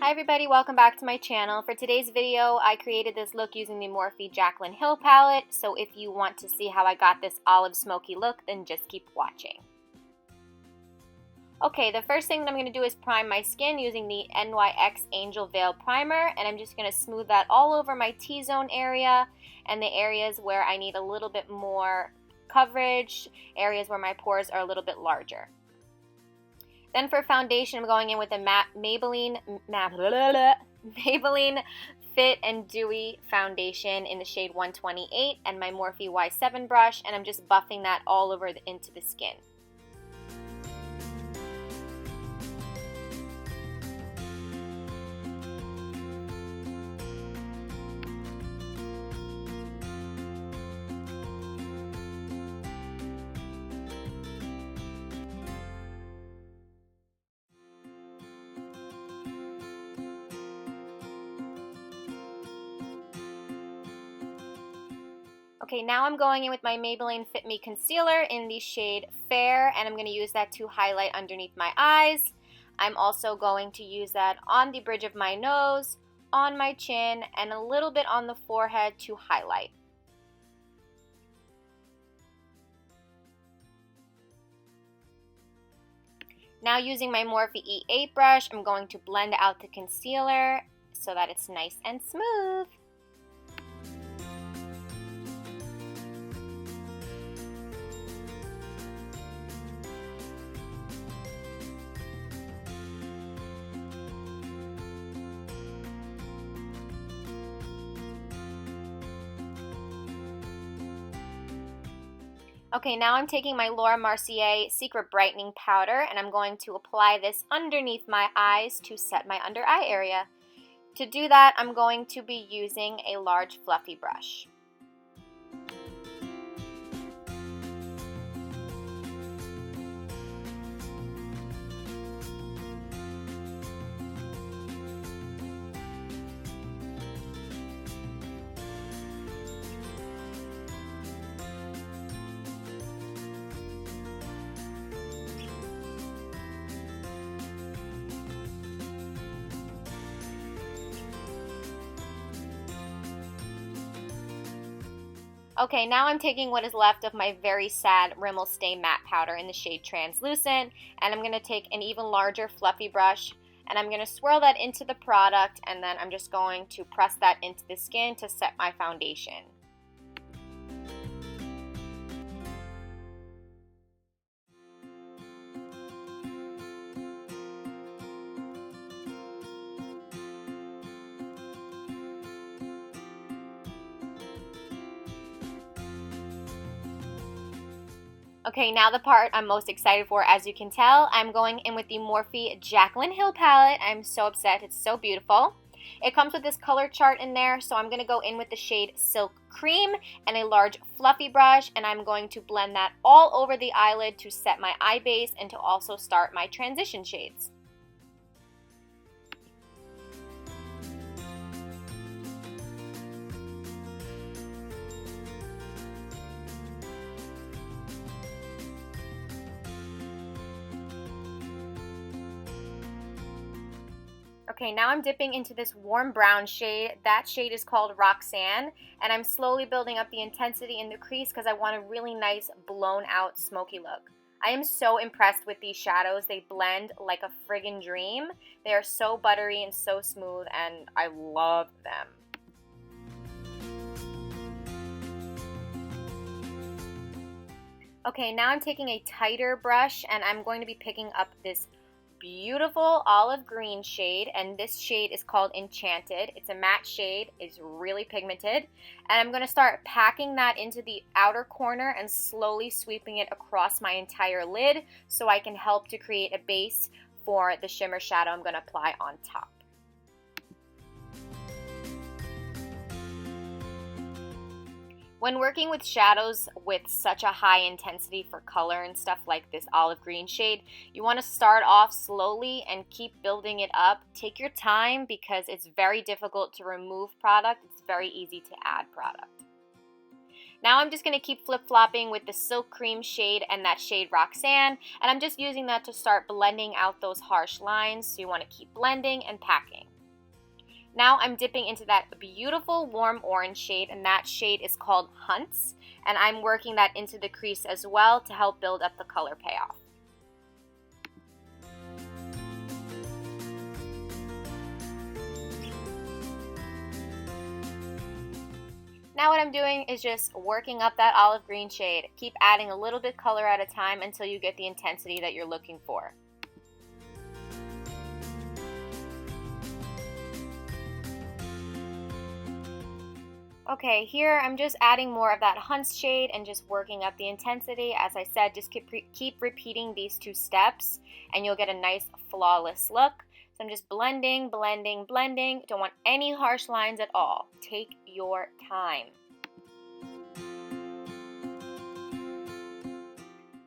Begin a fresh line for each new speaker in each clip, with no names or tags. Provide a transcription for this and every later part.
Hi everybody, welcome back to my channel. For today's video, I created this look using the Morphe Jaclyn Hill palette, so if you want to see how I got this olive smoky look, then just keep watching. Okay, the first thing that I'm going to do is prime my skin using the NYX Angel Veil Primer, and I'm just going to smooth that all over my T-zone area and the areas where I need a little bit more coverage, areas where my pores are a little bit larger. Then for foundation, I'm going in with a matte Maybelline Fit and Dewy foundation in the shade 128 and my Morphe Y7 brush, and I'm just buffing that all over into the skin. Okay, now I'm going in with my Maybelline Fit Me Concealer in the shade Fair, and I'm going to use that to highlight underneath my eyes. I'm also going to use that on the bridge of my nose, on my chin, and a little bit on the forehead to highlight. Now using my Morphe E8 brush, I'm going to blend out the concealer so that it's nice and smooth. Okay, now I'm taking my Laura Mercier Secret Brightening Powder and I'm going to apply this underneath my eyes to set my under eye area. To do that, I'm going to be using a large fluffy brush. Okay, now I'm taking what is left of my Very Sad Rimmel Stay Matte Powder in the shade Translucent, and I'm going to take an even larger fluffy brush, and I'm going to swirl that into the product, and then I'm just going to press that into the skin to set my foundation. Okay, now the part I'm most excited for, as you can tell, I'm going in with the Morphe Jaclyn Hill palette. I'm so upset, it's so beautiful. It comes with this color chart in there, so I'm going to go in with the shade Silk Cream and a large fluffy brush, and I'm going to blend that all over the eyelid to set my eye base and to also start my transition shades. Okay, now I'm dipping into this warm brown shade. That shade is called Roxanne, and I'm slowly building up the intensity in the crease because I want a really nice blown out smoky look. I am so impressed with these shadows. They blend like a friggin' dream. They are so buttery and so smooth, and I love them. Okay, now I'm taking a tighter brush and I'm going to be picking up this beautiful olive green shade, and this shade is called Enchanted. It's a matte shade, it's really pigmented, and I'm going to start packing that into the outer corner and slowly sweeping it across my entire lid so I can help to create a base for the shimmer shadow I'm going to apply on top. When working with shadows with such a high intensity for color and stuff like this olive green shade, you want to start off slowly and keep building it up. Take your time because it's very difficult to remove product. It's very easy to add product. Now I'm just going to keep flip-flopping with the Silk Cream shade and that shade Roxanne, and I'm just using that to start blending out those harsh lines, so you want to keep blending and packing. Now I'm dipping into that beautiful warm orange shade, and that shade is called Hunts, and I'm working that into the crease as well to help build up the color payoff. Now what I'm doing is just working up that olive green shade. Keep adding a little bit color at a time until you get the intensity that you're looking for. Okay, here I'm just adding more of that Hunts shade and just working up the intensity. As I said, just keep repeating these 2 steps and you'll get a nice flawless look. So I'm just blending, blending, blending. Don't want any harsh lines at all. Take your time.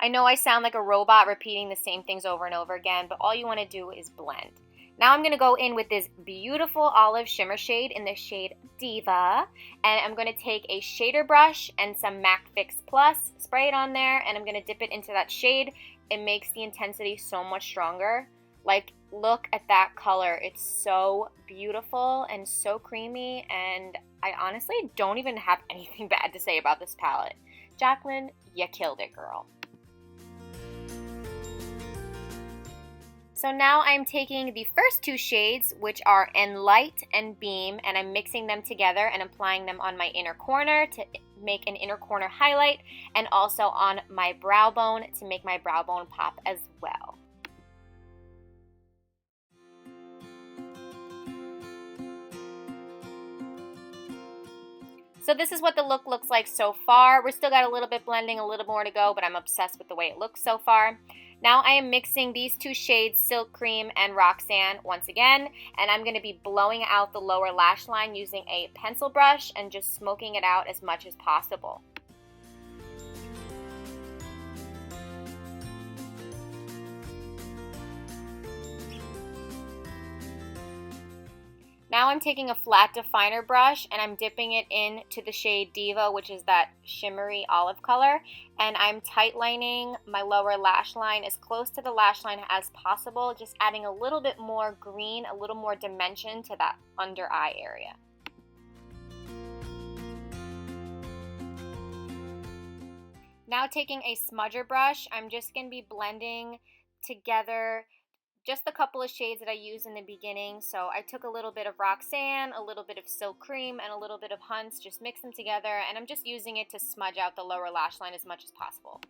I know I sound like a robot repeating the same things over and over again, but all you want to do is blend. Now I'm going to go in with this beautiful olive shimmer shade in the shade Diva, and I'm going to take a shader brush and some MAC Fix Plus, spray it on there, and I'm going to dip it into that shade. It makes the intensity so much stronger. Like, look at that color. It's so beautiful and so creamy, and I honestly don't even have anything bad to say about this palette. Jaclyn, you killed it, girl. So now I'm taking the first 2 shades, which are Enlight and Beam, and I'm mixing them together and applying them on my inner corner to make an inner corner highlight, and also on my brow bone to make my brow bone pop as well. So this is what the look looks like so far. We're still got a little bit blending, a little more to go, but I'm obsessed with the way it looks so far. Now I am mixing these 2 shades, Silk Cream and Roxanne, once again, and I'm going to be blowing out the lower lash line using a pencil brush and just smoking it out as much as possible. Now I'm taking a flat definer brush and I'm dipping it into the shade Diva, which is that shimmery olive color, and I'm tightlining my lower lash line as close to the lash line as possible, just adding a little bit more green, a little more dimension to that under eye area. Now taking a smudger brush, I'm just going to be blending together just a couple of shades that I used in the beginning. So I took a little bit of Roxanne, a little bit of Silk Cream, and a little bit of Hunts, just mix them together, and I'm just using it to smudge out the lower lash line as much as possible.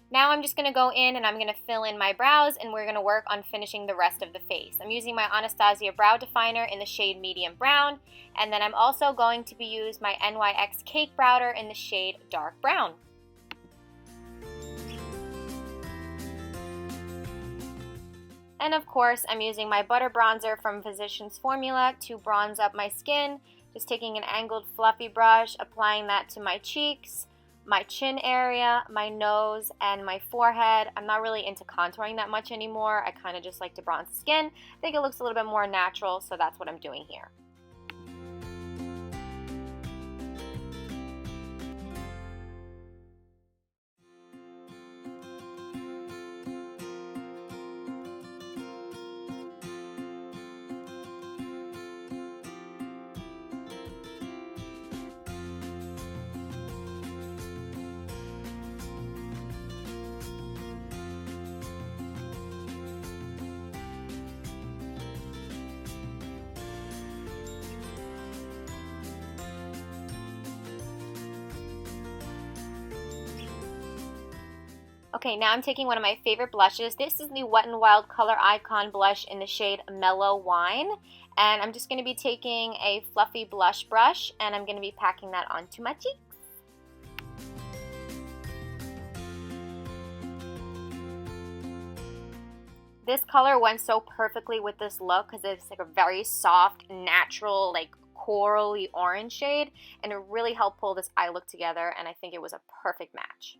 Now I'm just going to go in and I'm going to fill in my brows, and we're going to work on finishing the rest of the face. I'm using my Anastasia Brow Definer in the shade Medium Brown, and then I'm also going to be using my NYX Cake Powder in the shade Dark Brown. And of course, I'm using my butter bronzer from Physicians Formula to bronze up my skin. Just taking an angled fluffy brush, applying that to my cheeks, my chin area, my nose, and my forehead. I'm not really into contouring that much anymore. I kind of just like to bronze the skin. I think it looks a little bit more natural, so that's what I'm doing here. Okay, now I'm taking one of my favorite blushes. This is the Wet n Wild Color Icon blush in the shade Mellow Wine. And I'm just going to be taking a fluffy blush brush and I'm going to be packing that onto my cheeks. This color went so perfectly with this look because it's like a very soft, natural, like corally orange shade, and it really helped pull this eye look together, and I think it was a perfect match.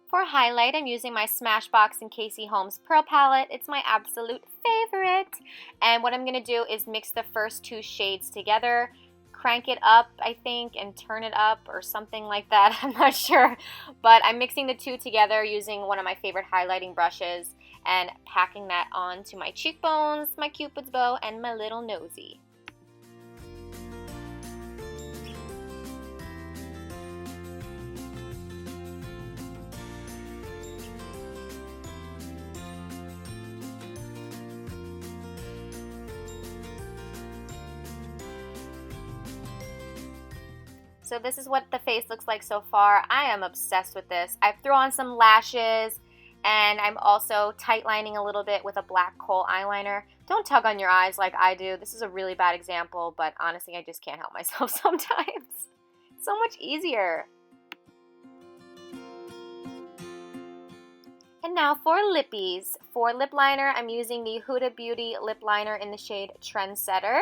For highlight, I'm using my Smashbox and Casey Holmes Pearl Palette. It's my absolute favorite. And what I'm going to do is mix the first 2 shades together, crank it up, I think, and turn it up or something like that. I'm not sure. But I'm mixing the 2 together using one of my favorite highlighting brushes. and packing that onto my cheekbones, my cupid's bow, and my little nosy. So this is what the face looks like so far. I am obsessed with this. I've thrown on some lashes, and I'm also tight lining a little bit with a black kohl eyeliner. Don't tug on your eyes like I do. This is a really bad example, but honestly, I just can't help myself sometimes. It's so much easier. And now for lippies. For lip liner, I'm using the Huda Beauty lip liner in the shade Trendsetter.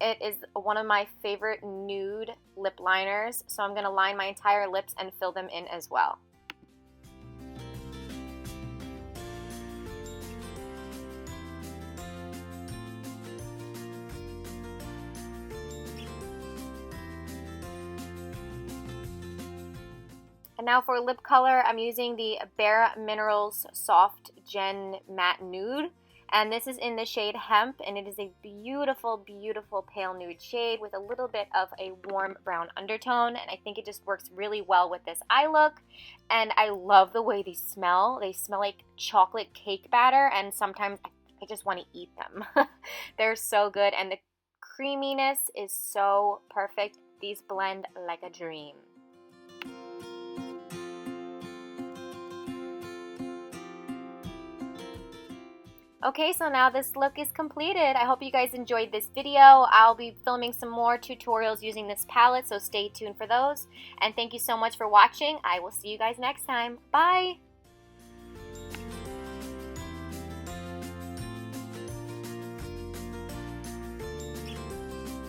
It is one of my favorite nude lip liners, so I'm going to line my entire lips and fill them in as well. And now for lip color, I'm using the Bare Minerals Soft Gen Matte Nude. And this is in the shade Hemp, and it is a beautiful, beautiful pale nude shade with a little bit of a warm brown undertone. And I think it just works really well with this eye look. And I love the way these smell. They smell like chocolate cake batter, and sometimes I just want to eat them. They're so good, and the creaminess is so perfect. These blend like a dream. Okay, so now this look is completed. I hope you guys enjoyed this video. I'll be filming some more tutorials using this palette, so stay tuned for those. And thank you so much for watching. I will see you guys next time. Bye!